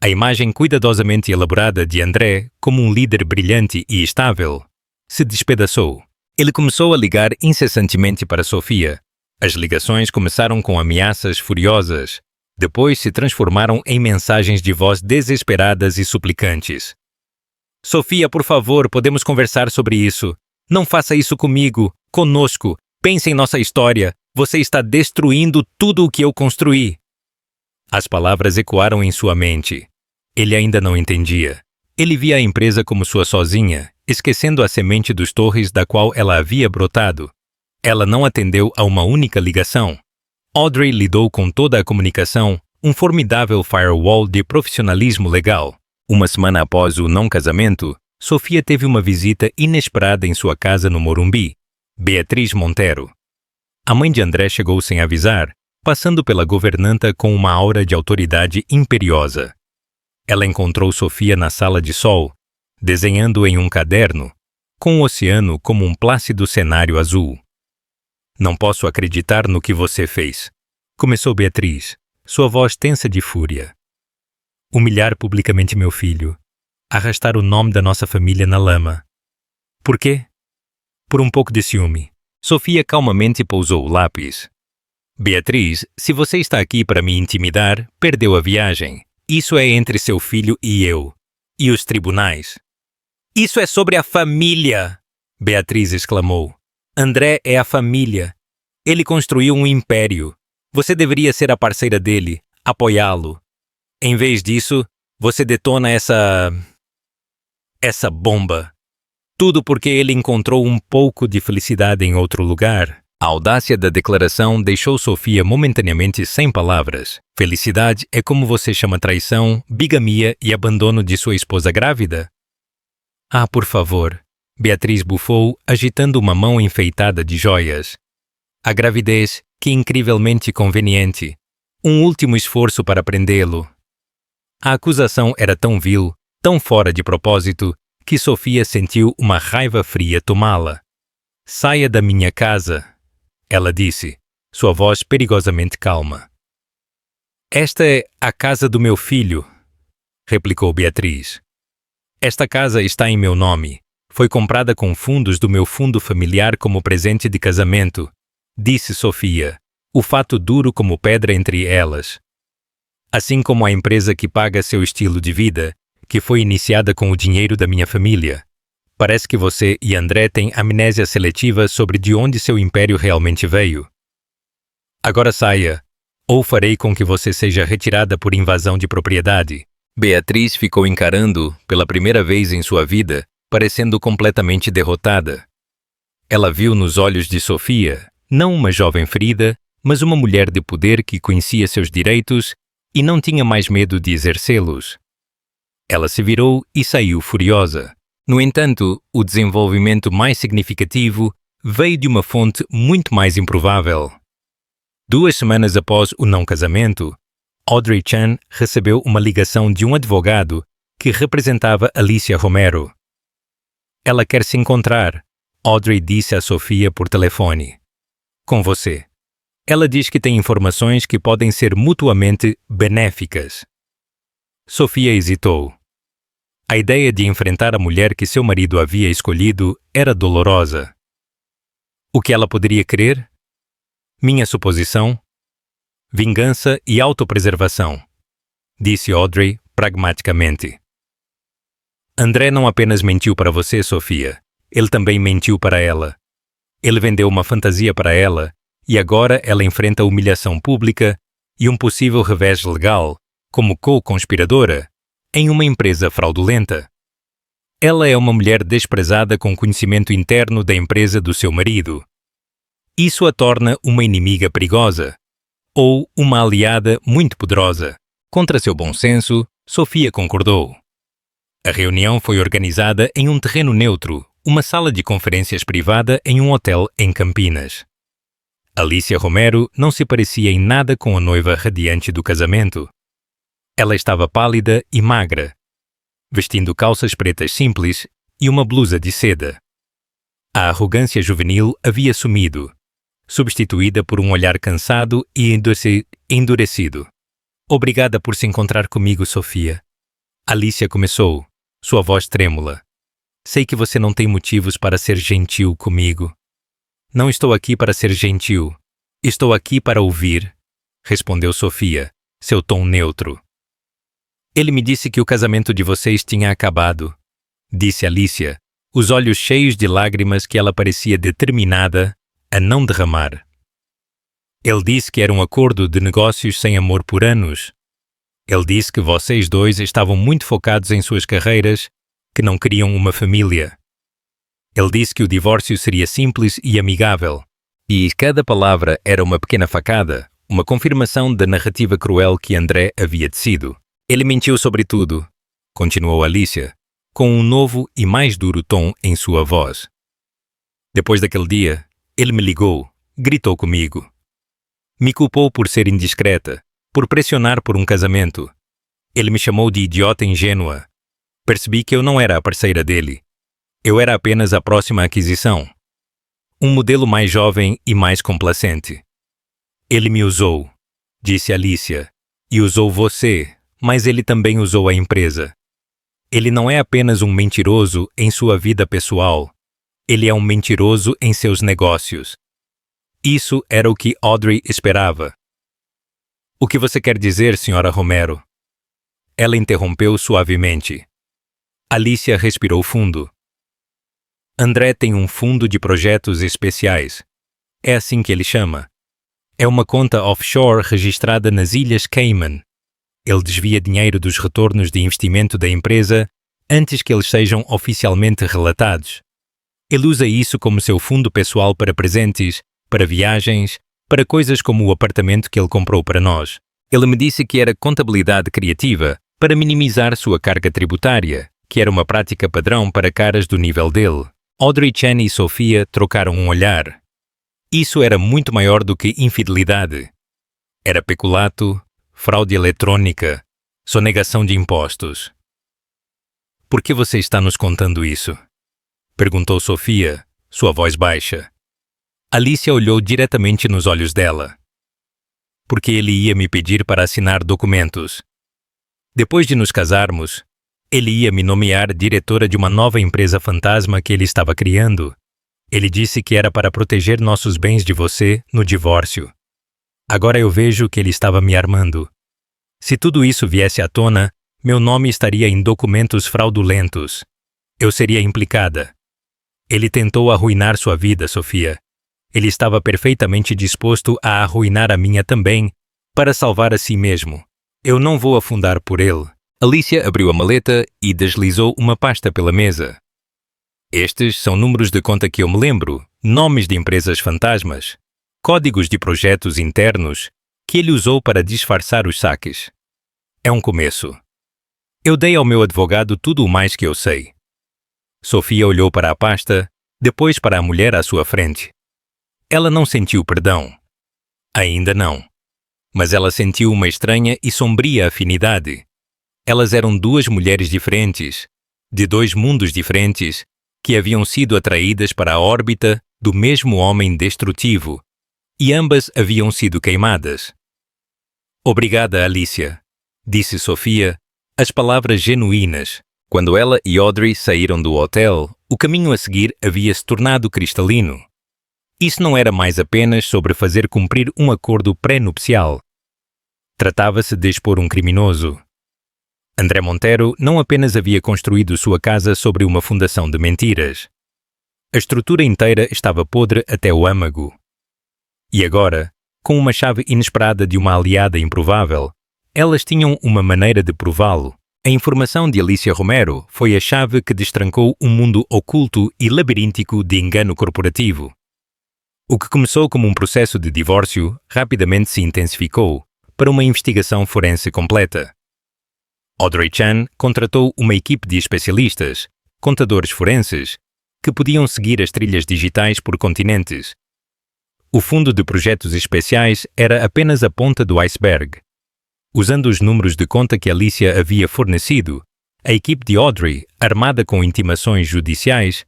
A imagem cuidadosamente elaborada de André como um líder brilhante e estável se despedaçou. Ele começou a ligar incessantemente para Sofia. As ligações começaram com ameaças furiosas, depois se transformaram em mensagens de voz desesperadas e suplicantes. Sofia, por favor, podemos conversar sobre isso. Não faça isso comigo, conosco. Pense em nossa história. Você está destruindo tudo o que eu construí. As palavras ecoaram em sua mente. Ele ainda não entendia. Ele via a empresa como sua sozinha, esquecendo a semente dos Torres da qual ela havia brotado. Ela não atendeu a uma única ligação. Audrey lidou com toda a comunicação, um formidável firewall de profissionalismo legal. Uma semana após o não-casamento, Sofia teve uma visita inesperada em sua casa no Morumbi, Beatriz Montero. A mãe de André chegou sem avisar, passando pela governanta com uma aura de autoridade imperiosa. Ela encontrou Sofia na sala de sol, desenhando em um caderno, com o oceano como um plácido cenário azul. Não posso acreditar no que você fez, começou Beatriz, sua voz tensa de fúria. Humilhar publicamente meu filho, arrastar o nome da nossa família na lama. Por quê? Por um pouco de ciúme. Sofia calmamente pousou o lápis. Beatriz, se você está aqui para me intimidar, perdeu a viagem. Isso é entre seu filho e eu. E os tribunais. Isso é sobre a família! Beatriz exclamou. André é a família. Ele construiu um império. Você deveria ser a parceira dele, apoiá-lo. Em vez disso, você detona essa bomba. Tudo porque ele encontrou um pouco de felicidade em outro lugar. A audácia da declaração deixou Sofia momentaneamente sem palavras. Felicidade é como você chama traição, bigamia e abandono de sua esposa grávida? Ah, por favor. Beatriz bufou, agitando uma mão enfeitada de joias. A gravidez, que incrivelmente conveniente. Um último esforço para prendê-lo. A acusação era tão vil, tão fora de propósito, que Sofia sentiu uma raiva fria tomá-la. Saia da minha casa, ela disse, sua voz perigosamente calma. Esta é a casa do meu filho, replicou Beatriz. Esta casa está em meu nome. Foi comprada com fundos do meu fundo familiar como presente de casamento, disse Sofia, o fato duro como pedra entre elas. Assim como a empresa que paga seu estilo de vida, que foi iniciada com o dinheiro da minha família. Parece que você e André têm amnésia seletiva sobre de onde seu império realmente veio. Agora saia, ou farei com que você seja retirada por invasão de propriedade. Beatriz ficou encarando, pela primeira vez em sua vida, parecendo completamente derrotada. Ela viu nos olhos de Sofia, não uma jovem ferida, mas uma mulher de poder que conhecia seus direitos e não tinha mais medo de exercê-los. Ela se virou e saiu furiosa. No entanto, o desenvolvimento mais significativo veio de uma fonte muito mais improvável. 2 semanas após o não-casamento, Audrey Chan recebeu uma ligação de um advogado que representava Alicia Romero. Ela quer se encontrar, Audrey disse a Sofia por telefone. Com você. Ela diz que tem informações que podem ser mutuamente benéficas. Sofia hesitou. A ideia de enfrentar a mulher que seu marido havia escolhido era dolorosa. O que ela poderia querer? Minha suposição? Vingança e autopreservação, disse Audrey pragmaticamente. André não apenas mentiu para você, Sofia. Ele também mentiu para ela. Ele vendeu uma fantasia para ela e agora ela enfrenta humilhação pública e um possível revés legal, como co-conspiradora, em uma empresa fraudulenta. Ela é uma mulher desprezada com conhecimento interno da empresa do seu marido. Isso a torna uma inimiga perigosa, ou uma aliada muito poderosa. Contra seu bom senso, Sofia concordou. A reunião foi organizada em um terreno neutro, uma sala de conferências privada em um hotel em Campinas. Alicia Romero não se parecia em nada com a noiva radiante do casamento. Ela estava pálida e magra, vestindo calças pretas simples e uma blusa de seda. A arrogância juvenil havia sumido, substituída por um olhar cansado e endurecido. Obrigada por se encontrar comigo, Sofia. Alicia começou, sua voz trêmula. Sei que você não tem motivos para ser gentil comigo. Não estou aqui para ser gentil. Estou aqui para ouvir, respondeu Sofia, seu tom neutro. Ele me disse que o casamento de vocês tinha acabado, disse Alicia, os olhos cheios de lágrimas que ela parecia determinada a não derramar. Ele disse que era um acordo de negócios sem amor por anos. Ele disse que vocês dois estavam muito focados em suas carreiras, que não queriam uma família. Ele disse que o divórcio seria simples e amigável. E cada palavra era uma pequena facada, uma confirmação da narrativa cruel que André havia tecido. Ele mentiu sobre tudo, continuou Alicia, com um novo e mais duro tom em sua voz. Depois daquele dia, ele me ligou, gritou comigo. Me culpou por ser indiscreta, por pressionar por um casamento. Ele me chamou de idiota ingênua. Percebi que eu não era a parceira dele. Eu era apenas a próxima aquisição. Um modelo mais jovem e mais complacente. Ele me usou, disse Alicia, e usou você, mas ele também usou a empresa. Ele não é apenas um mentiroso em sua vida pessoal. Ele é um mentiroso em seus negócios. Isso era o que Audrey esperava. O que você quer dizer, Sra. Romero? Ela interrompeu suavemente. Alicia respirou fundo. André tem um fundo de projetos especiais. É assim que ele chama. É uma conta offshore registrada nas Ilhas Cayman. Ele desvia dinheiro dos retornos de investimento da empresa antes que eles sejam oficialmente relatados. Ele usa isso como seu fundo pessoal para presentes, para viagens, para coisas como o apartamento que ele comprou para nós. Ele me disse que era contabilidade criativa para minimizar sua carga tributária, que era uma prática padrão para caras do nível dele. Audrey Chan e Sofia trocaram um olhar. Isso era muito maior do que infidelidade. Era peculato, fraude eletrônica, sonegação de impostos. Por que você está nos contando isso? Perguntou Sofia, sua voz baixa. Alicia olhou diretamente nos olhos dela. Porque ele ia me pedir para assinar documentos. Depois de nos casarmos, ele ia me nomear diretora de uma nova empresa fantasma que ele estava criando. Ele disse que era para proteger nossos bens de você no divórcio. Agora eu vejo que ele estava me armando. Se tudo isso viesse à tona, meu nome estaria em documentos fraudulentos. Eu seria implicada. Ele tentou arruinar sua vida, Sofia. Ele estava perfeitamente disposto a arruinar a minha também, para salvar a si mesmo. Eu não vou afundar por ele. Alicia abriu a maleta e deslizou uma pasta pela mesa. Estes são números de conta que eu me lembro, nomes de empresas fantasmas, códigos de projetos internos que ele usou para disfarçar os saques. É um começo. Eu dei ao meu advogado tudo o mais que eu sei. Sofia olhou para a pasta, depois para a mulher à sua frente. Ela não sentiu perdão. Ainda não. Mas ela sentiu uma estranha e sombria afinidade. Elas eram duas mulheres diferentes, de dois mundos diferentes, que haviam sido atraídas para a órbita do mesmo homem destrutivo, e ambas haviam sido queimadas. Obrigada, Alicia, disse Sofia, as palavras genuínas. Quando ela e Audrey saíram do hotel, o caminho a seguir havia se tornado cristalino. Isso não era mais apenas sobre fazer cumprir um acordo pré-nupcial. Tratava-se de expor um criminoso. André Montero não apenas havia construído sua casa sobre uma fundação de mentiras. A estrutura inteira estava podre até o âmago. E agora, com uma chave inesperada de uma aliada improvável, elas tinham uma maneira de prová-lo. A informação de Alicia Romero foi a chave que destrancou um mundo oculto e labiríntico de engano corporativo. O que começou como um processo de divórcio rapidamente se intensificou para uma investigação forense completa. Audrey Chan contratou uma equipe de especialistas, contadores forenses, que podiam seguir as trilhas digitais por continentes. O fundo de projetos especiais era apenas a ponta do iceberg. Usando os números de conta que Alicia havia fornecido, a equipe de Audrey, armada com intimações judiciais,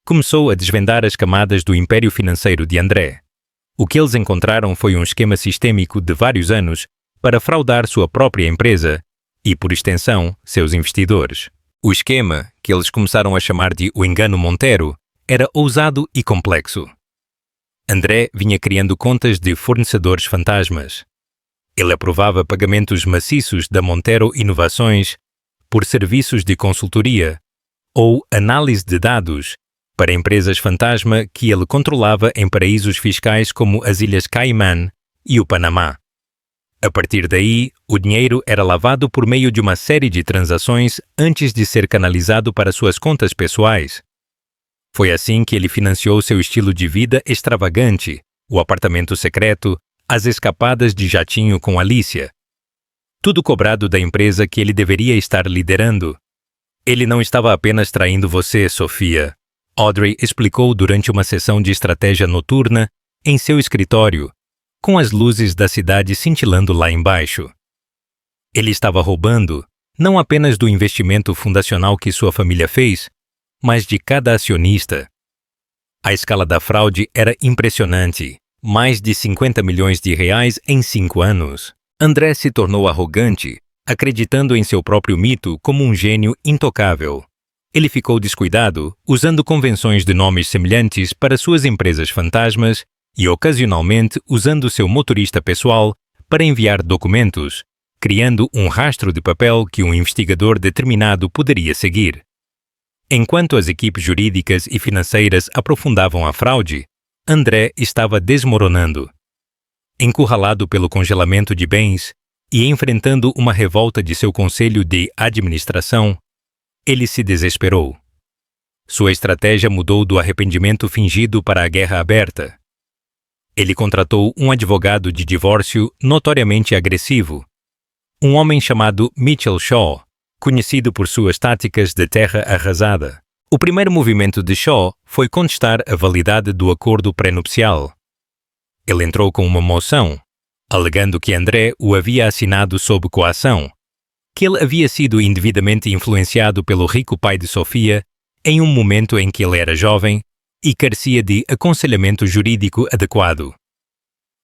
começou a desvendar as camadas do império financeiro de André. O que eles encontraram foi um esquema sistêmico de vários anos para fraudar sua própria empresa e, por extensão, seus investidores. O esquema, que eles começaram a chamar de o engano Montero, era ousado e complexo. André vinha criando contas de fornecedores fantasmas. Ele aprovava pagamentos maciços da Montero Inovações por serviços de consultoria ou análise de dados para empresas fantasma que ele controlava em paraísos fiscais como as Ilhas Caimán e o Panamá. A partir daí, o dinheiro era lavado por meio de uma série de transações antes de ser canalizado para suas contas pessoais. Foi assim que ele financiou seu estilo de vida extravagante, o apartamento secreto, as escapadas de jatinho com Alicia. Tudo cobrado da empresa que ele deveria estar liderando. Ele não estava apenas traindo você, Sofia, Audrey explicou durante uma sessão de estratégia noturna em seu escritório, com as luzes da cidade cintilando lá embaixo. Ele estava roubando, não apenas do investimento fundacional que sua família fez, mas de cada acionista. A escala da fraude era impressionante. Mais de 50 milhões de reais em 5 anos. André se tornou arrogante, acreditando em seu próprio mito como um gênio intocável. Ele ficou descuidado, usando convenções de nomes semelhantes para suas empresas fantasmas e, ocasionalmente, usando seu motorista pessoal para enviar documentos, criando um rastro de papel que um investigador determinado poderia seguir. Enquanto as equipes jurídicas e financeiras aprofundavam a fraude, André estava desmoronando. Encurralado pelo congelamento de bens e enfrentando uma revolta de seu conselho de administração, ele se desesperou. Sua estratégia mudou do arrependimento fingido para a guerra aberta. Ele contratou um advogado de divórcio notoriamente agressivo, um homem chamado Mitchell Shaw, conhecido por suas táticas de terra arrasada. O primeiro movimento de Shaw foi contestar a validade do acordo pré-nupcial. Ele entrou com uma moção, alegando que André o havia assinado sob coação, que ele havia sido indevidamente influenciado pelo rico pai de Sofia em um momento em que ele era jovem e carecia de aconselhamento jurídico adequado.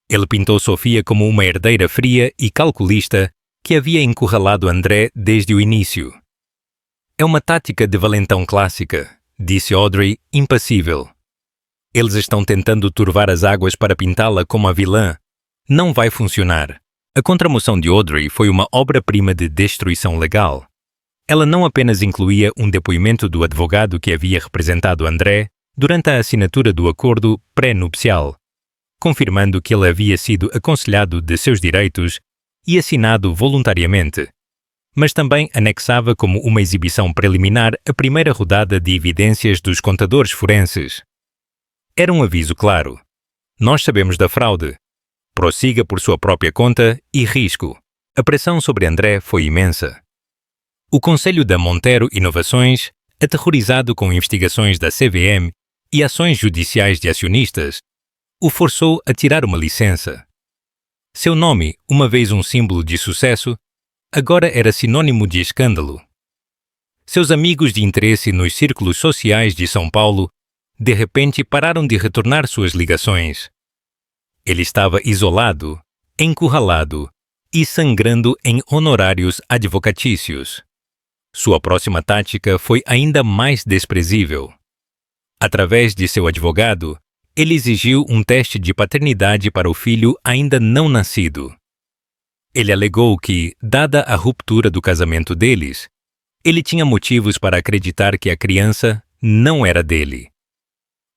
Ele pintou Sofia como uma herdeira fria e calculista que havia encurralado André desde o início. É uma tática de valentão clássica, disse Audrey, impassível. Eles estão tentando turvar as águas para pintá-la como a vilã. Não vai funcionar. A contramoção de Audrey foi uma obra-prima de destruição legal. Ela não apenas incluía um depoimento do advogado que havia representado André durante a assinatura do acordo pré-nupcial, confirmando que ele havia sido aconselhado de seus direitos e assinado voluntariamente, mas também anexava como uma exibição preliminar a primeira rodada de evidências dos contadores forenses. Era um aviso claro. Nós sabemos da fraude. Prossiga por sua própria conta e risco. A pressão sobre André foi imensa. O Conselho da Montero Inovações, aterrorizado com investigações da CVM e ações judiciais de acionistas, o forçou a tirar uma licença. Seu nome, uma vez um símbolo de sucesso, agora era sinônimo de escândalo. Seus amigos de interesse nos círculos sociais de São Paulo de repente pararam de retornar suas ligações. Ele estava isolado, encurralado e sangrando em honorários advocatícios. Sua próxima tática foi ainda mais desprezível. Através de seu advogado, ele exigiu um teste de paternidade para o filho ainda não nascido. Ele alegou que, dada a ruptura do casamento deles, ele tinha motivos para acreditar que a criança não era dele.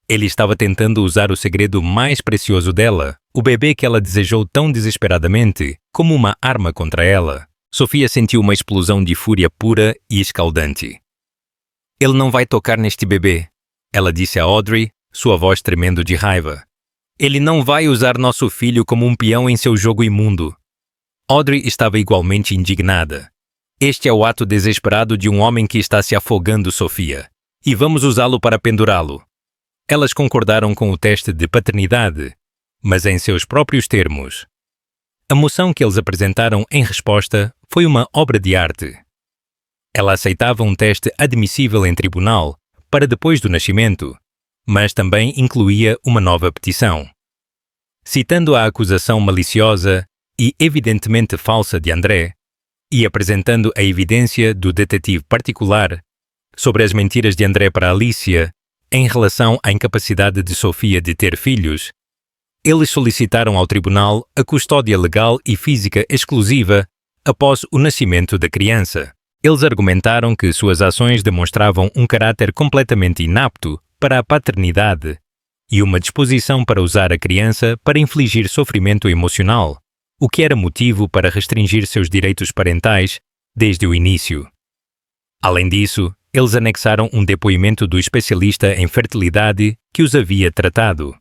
Ele estava tentando usar o segredo mais precioso dela, o bebê que ela desejou tão desesperadamente, como uma arma contra ela. Sofia sentiu uma explosão de fúria pura e escaldante. Ele não vai tocar neste bebê, ela disse a Audrey, sua voz tremendo de raiva. Ele não vai usar nosso filho como um peão em seu jogo imundo. Audrey estava igualmente indignada. Este é o ato desesperado de um homem que está se afogando, Sofia. E vamos usá-lo para pendurá-lo. Elas concordaram com o teste de paternidade, mas em seus próprios termos. A moção que eles apresentaram em resposta foi uma obra de arte. Ela aceitava um teste admissível em tribunal para depois do nascimento, mas também incluía uma nova petição. Citando a acusação maliciosa e evidentemente falsa de André, e apresentando a evidência do detetive particular sobre as mentiras de André para Alicia em relação à incapacidade de Sofia de ter filhos, eles solicitaram ao tribunal a custódia legal e física exclusiva após o nascimento da criança. Eles argumentaram que suas ações demonstravam um caráter completamente inapto para a paternidade e uma disposição para usar a criança para infligir sofrimento emocional, o que era motivo para restringir seus direitos parentais desde o início. Além disso, eles anexaram um depoimento do especialista em fertilidade que os havia tratado.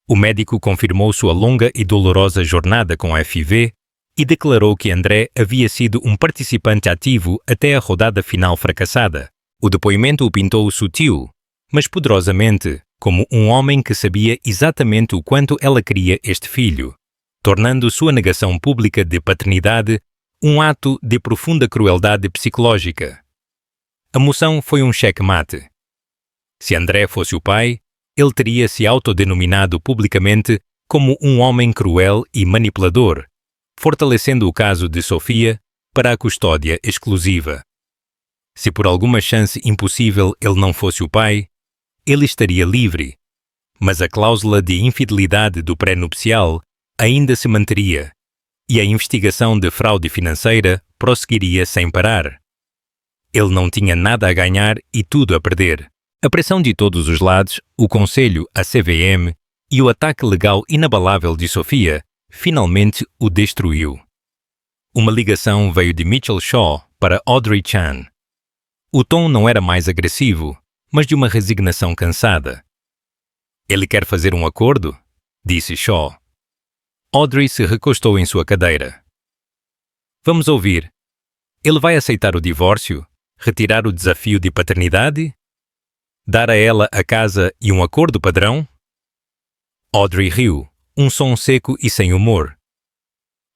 O médico confirmou sua longa e dolorosa jornada com a FIV e declarou que André havia sido um participante ativo até a rodada final fracassada. O depoimento o pintou sutil, mas poderosamente, como um homem que sabia exatamente o quanto ela queria este filho, tornando sua negação pública de paternidade um ato de profunda crueldade psicológica. A moção foi um cheque-mate. Se André fosse o pai, ele teria se autodenominado publicamente como um homem cruel e manipulador, fortalecendo o caso de Sofia para a custódia exclusiva. Se por alguma chance impossível ele não fosse o pai, ele estaria livre, mas a cláusula de infidelidade do pré-nupcial ainda se manteria, e a investigação de fraude financeira prosseguiria sem parar. Ele não tinha nada a ganhar e tudo a perder. A pressão de todos os lados, o conselho, a CVM e o ataque legal inabalável de Sofia finalmente o destruiu. Uma ligação veio de Mitchell Shaw para Audrey Chan. O tom não era mais agressivo, mas de uma resignação cansada. Ele quer fazer um acordo? Disse Shaw. Audrey se recostou em sua cadeira. Vamos ouvir. Ele vai aceitar o divórcio? Retirar o desafio de paternidade? Dar a ela a casa e um acordo padrão? Audrey riu, um som seco e sem humor.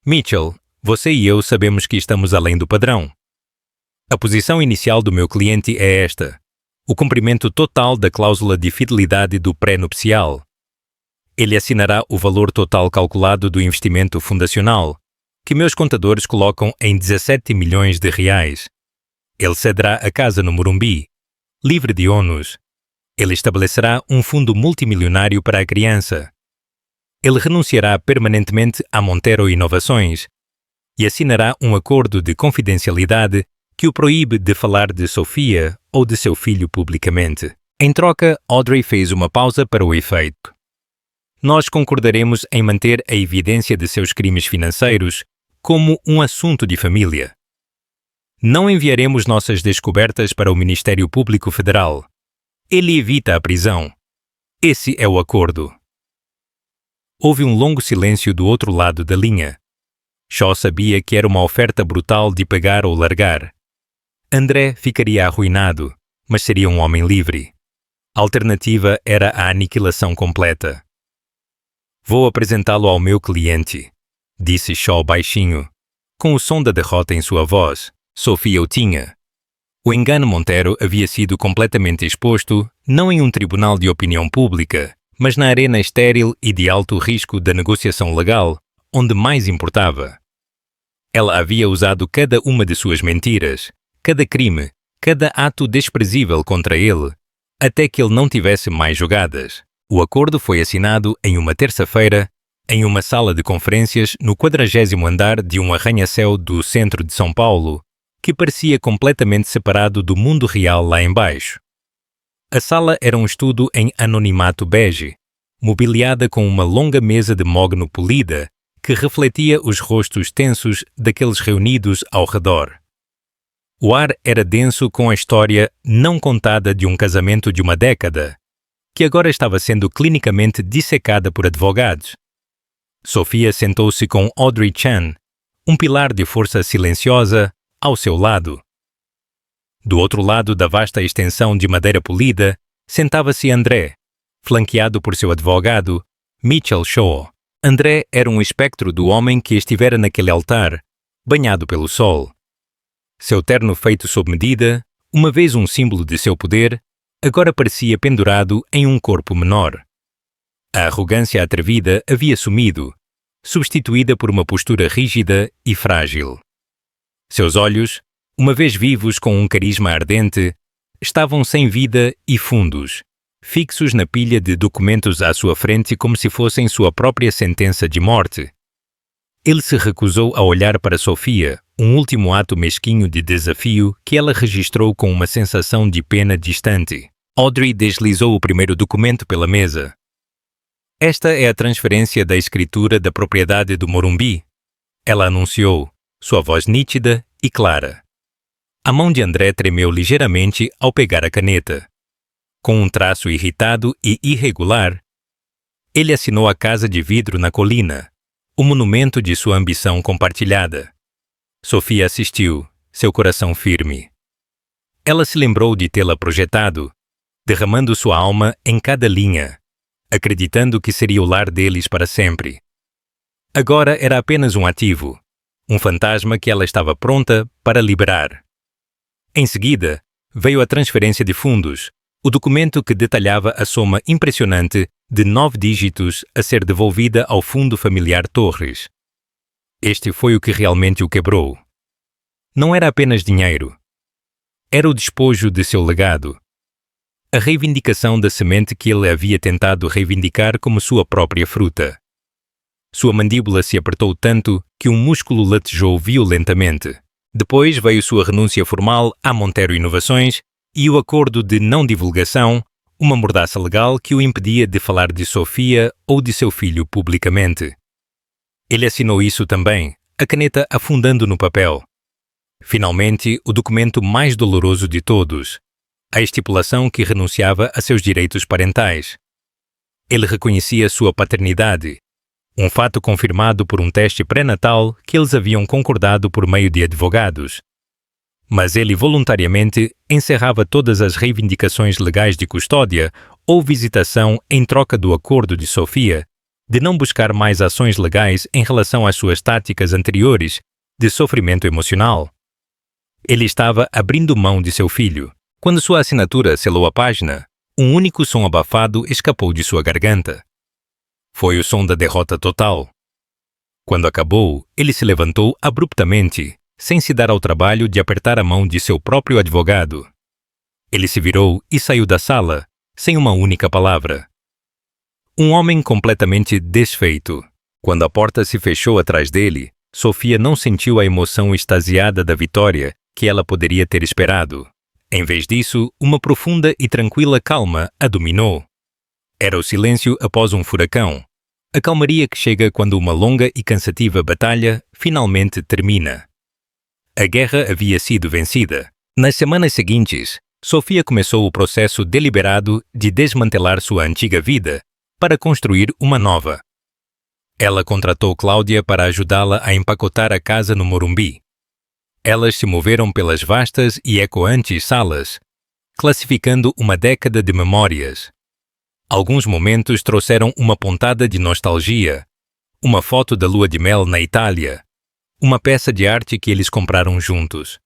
Mitchell, você e eu sabemos que estamos além do padrão. A posição inicial do meu cliente é esta: o cumprimento total da cláusula de fidelidade do pré-nupcial. Ele assinará o valor total calculado do investimento fundacional, que meus contadores colocam em 17 milhões de reais. Ele cederá a casa no Morumbi, livre de ônus. Ele estabelecerá um fundo multimilionário para a criança. Ele renunciará permanentemente a Montero Inovações e assinará um acordo de confidencialidade que o proíbe de falar de Sofia ou de seu filho publicamente. Em troca, Audrey fez uma pausa para o efeito. Nós concordaremos em manter a evidência de seus crimes financeiros como um assunto de família. Não enviaremos nossas descobertas para o Ministério Público Federal. Ele evita a prisão. Esse é o acordo. Houve um longo silêncio do outro lado da linha. Shaw sabia que era uma oferta brutal de pegar ou largar. André ficaria arruinado, mas seria um homem livre. A alternativa era a aniquilação completa. Vou apresentá-lo ao meu cliente, disse Shaw baixinho, com o som da derrota em sua voz. Sofia o tinha. O engano Montero havia sido completamente exposto, não em um tribunal de opinião pública, mas na arena estéril e de alto risco da negociação legal, onde mais importava. Ela havia usado cada uma de suas mentiras, cada crime, cada ato desprezível contra ele, até que ele não tivesse mais jogadas. O acordo foi assinado em uma terça-feira, em uma sala de conferências no 40º andar de um arranha-céu do centro de São Paulo, que parecia completamente separado do mundo real lá embaixo. A sala era um estudo em anonimato bege, mobiliada com uma longa mesa de mogno polida que refletia os rostos tensos daqueles reunidos ao redor. O ar era denso com a história não contada de um casamento de uma década, que agora estava sendo clinicamente dissecada por advogados. Sofia sentou-se com Audrey Chan, um pilar de força silenciosa, ao seu lado. Do outro lado da vasta extensão de madeira polida, sentava-se André, flanqueado por seu advogado, Mitchell Shaw. André era um espectro do homem que estivera naquele altar, banhado pelo sol. Seu terno feito sob medida, uma vez um símbolo de seu poder, agora parecia pendurado em um corpo menor. A arrogância atrevida havia sumido, substituída por uma postura rígida e frágil. Seus olhos, uma vez vivos com um carisma ardente, estavam sem vida e fundos, fixos na pilha de documentos à sua frente como se fossem sua própria sentença de morte. Ele se recusou a olhar para Sofia, um último ato mesquinho de desafio que ela registrou com uma sensação de pena distante. Audrey deslizou o primeiro documento pela mesa. Esta é a transferência da escritura da propriedade do Morumbi, ela anunciou, sua voz nítida e clara. A mão de André tremeu ligeiramente ao pegar a caneta. Com um traço irritado e irregular, ele assinou a casa de vidro na colina, o monumento de sua ambição compartilhada. Sofia assistiu, seu coração firme. Ela se lembrou de tê-la projetado, derramando sua alma em cada linha, acreditando que seria o lar deles para sempre. Agora era apenas um ativo, um fantasma que ela estava pronta para liberar. Em seguida, veio a transferência de fundos, o documento que detalhava a soma impressionante de 9 dígitos a ser devolvida ao Fundo Familiar Torres. Este foi o que realmente o quebrou. Não era apenas dinheiro. Era o despojo de seu legado. A reivindicação da semente que ele havia tentado reivindicar como sua própria fruta. Sua mandíbula se apertou tanto que um músculo latejou violentamente. Depois veio sua renúncia formal à Montero Inovações e o acordo de não divulgação, uma mordaça legal que o impedia de falar de Sofia ou de seu filho publicamente. Ele assinou isso também, a caneta afundando no papel. Finalmente, o documento mais doloroso de todos, a estipulação que renunciava a seus direitos parentais. Ele reconhecia sua paternidade, um fato confirmado por um teste pré-natal que eles haviam concordado por meio de advogados. Mas ele voluntariamente encerrava todas as reivindicações legais de custódia ou visitação em troca do acordo de Sofia de não buscar mais ações legais em relação às suas táticas anteriores de sofrimento emocional. Ele estava abrindo mão de seu filho. Quando sua assinatura selou a página, um único som abafado escapou de sua garganta. Foi o som da derrota total. Quando acabou, ele se levantou abruptamente, sem se dar ao trabalho de apertar a mão de seu próprio advogado. Ele se virou e saiu da sala, sem uma única palavra. Um homem completamente desfeito. Quando a porta se fechou atrás dele, Sofia não sentiu a emoção extasiada da vitória que ela poderia ter esperado. Em vez disso, uma profunda e tranquila calma a dominou. Era o silêncio após um furacão, a calmaria que chega quando uma longa e cansativa batalha finalmente termina. A guerra havia sido vencida. Nas semanas seguintes, Sofia começou o processo deliberado de desmantelar sua antiga vida para construir uma nova. Ela contratou Cláudia para ajudá-la a empacotar a casa no Morumbi. Elas se moveram pelas vastas e ecoantes salas, classificando uma década de memórias. Alguns momentos trouxeram uma pontada de nostalgia, uma foto da lua de mel na Itália, uma peça de arte que eles compraram juntos.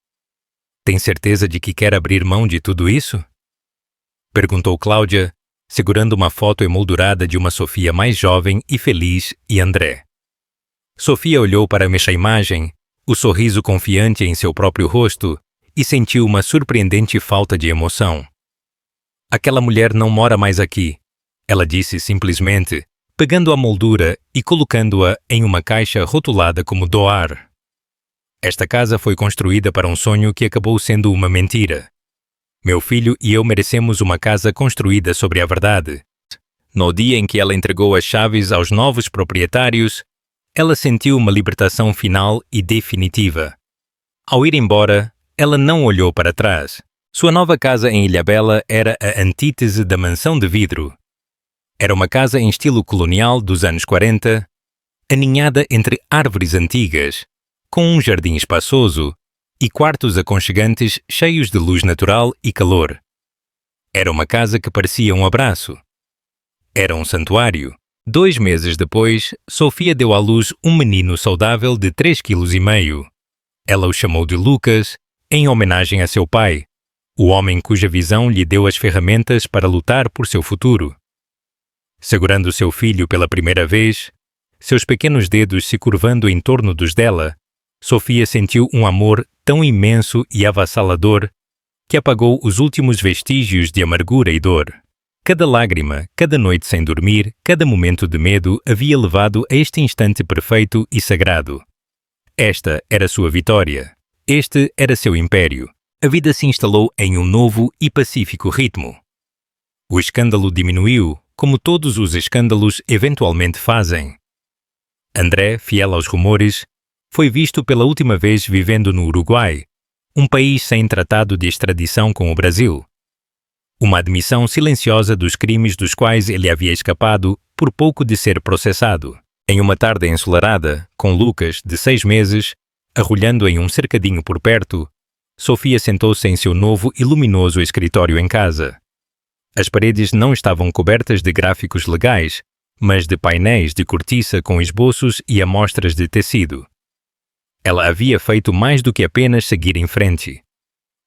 Tem certeza de que quer abrir mão de tudo isso? Perguntou Cláudia, segurando uma foto emoldurada de uma Sofia mais jovem e feliz e André. Sofia olhou para essa imagem, o sorriso confiante em seu próprio rosto, e sentiu uma surpreendente falta de emoção. Aquela mulher não mora mais aqui, ela disse simplesmente, pegando a moldura e colocando-a em uma caixa rotulada como doar. Esta casa foi construída para um sonho que acabou sendo uma mentira. Meu filho e eu merecemos uma casa construída sobre a verdade. No dia em que ela entregou as chaves aos novos proprietários, ela sentiu uma libertação final e definitiva. Ao ir embora, ela não olhou para trás. Sua nova casa em Ilhabela era a antítese da mansão de vidro. Era uma casa em estilo colonial dos anos 40, aninhada entre árvores antigas, com um jardim espaçoso, e quartos aconchegantes cheios de luz natural e calor. Era uma casa que parecia um abraço. Era um santuário. 2 meses depois, Sofia deu à luz um menino saudável de 3,5 kg. Ela o chamou de Lucas, em homenagem a seu pai, o homem cuja visão lhe deu as ferramentas para lutar por seu futuro. Segurando seu filho pela primeira vez, seus pequenos dedos se curvando em torno dos dela, Sofia sentiu um amor tão imenso e avassalador que apagou os últimos vestígios de amargura e dor. Cada lágrima, cada noite sem dormir, cada momento de medo havia levado a este instante perfeito e sagrado. Esta era sua vitória. Este era seu império. A vida se instalou em um novo e pacífico ritmo. O escândalo diminuiu, como todos os escândalos eventualmente fazem. André, fiel aos rumores, foi visto pela última vez vivendo no Uruguai, um país sem tratado de extradição com o Brasil. Uma admissão silenciosa dos crimes dos quais ele havia escapado por pouco de ser processado. Em uma tarde ensolarada, com Lucas, de 6 meses, arrulhando em um cercadinho por perto, Sofia sentou-se em seu novo e luminoso escritório em casa. As paredes não estavam cobertas de gráficos legais, mas de painéis de cortiça com esboços e amostras de tecido. Ela havia feito mais do que apenas seguir em frente.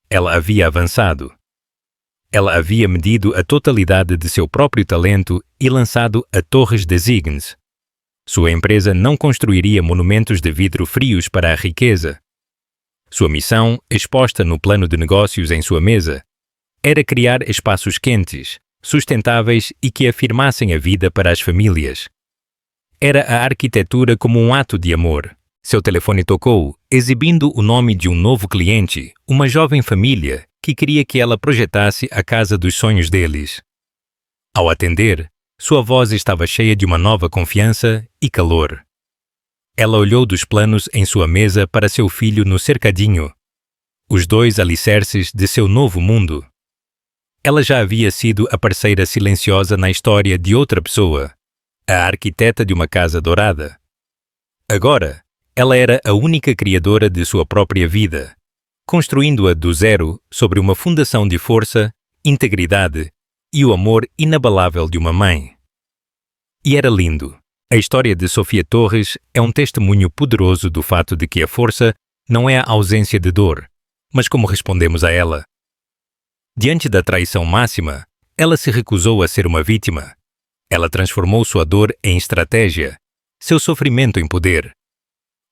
Ela havia avançado. Ela havia medido a totalidade de seu próprio talento e lançado a torres de Zigns. Sua empresa não construiria monumentos de vidro frios para a riqueza. Sua missão, exposta no plano de negócios em sua mesa, era criar espaços quentes, sustentáveis e que afirmassem a vida para as famílias. Era a arquitetura como um ato de amor. Seu telefone tocou, exibindo o nome de um novo cliente, uma jovem família que queria que ela projetasse a casa dos sonhos deles. Ao atender, sua voz estava cheia de uma nova confiança e calor. Ela olhou dos planos em sua mesa para seu filho no cercadinho, os 2 alicerces de seu novo mundo. Ela já havia sido a parceira silenciosa na história de outra pessoa, a arquiteta de uma casa dourada. Agora, ela era a única criadora de sua própria vida, construindo-a do zero sobre uma fundação de força, integridade e o amor inabalável de uma mãe. E era lindo. A história de Sofia Torres é um testemunho poderoso do fato de que a força não é a ausência de dor, mas como respondemos a ela. Diante da traição máxima, ela se recusou a ser uma vítima. Ela transformou sua dor em estratégia, seu sofrimento em poder.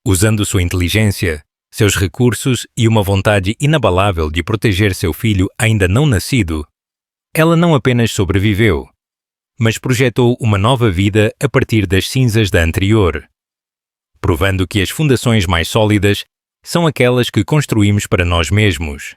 Usando sua inteligência, seus recursos e uma vontade inabalável de proteger seu filho ainda não nascido, ela não apenas sobreviveu, mas projetou uma nova vida a partir das cinzas da anterior, provando que as fundações mais sólidas são aquelas que construímos para nós mesmos.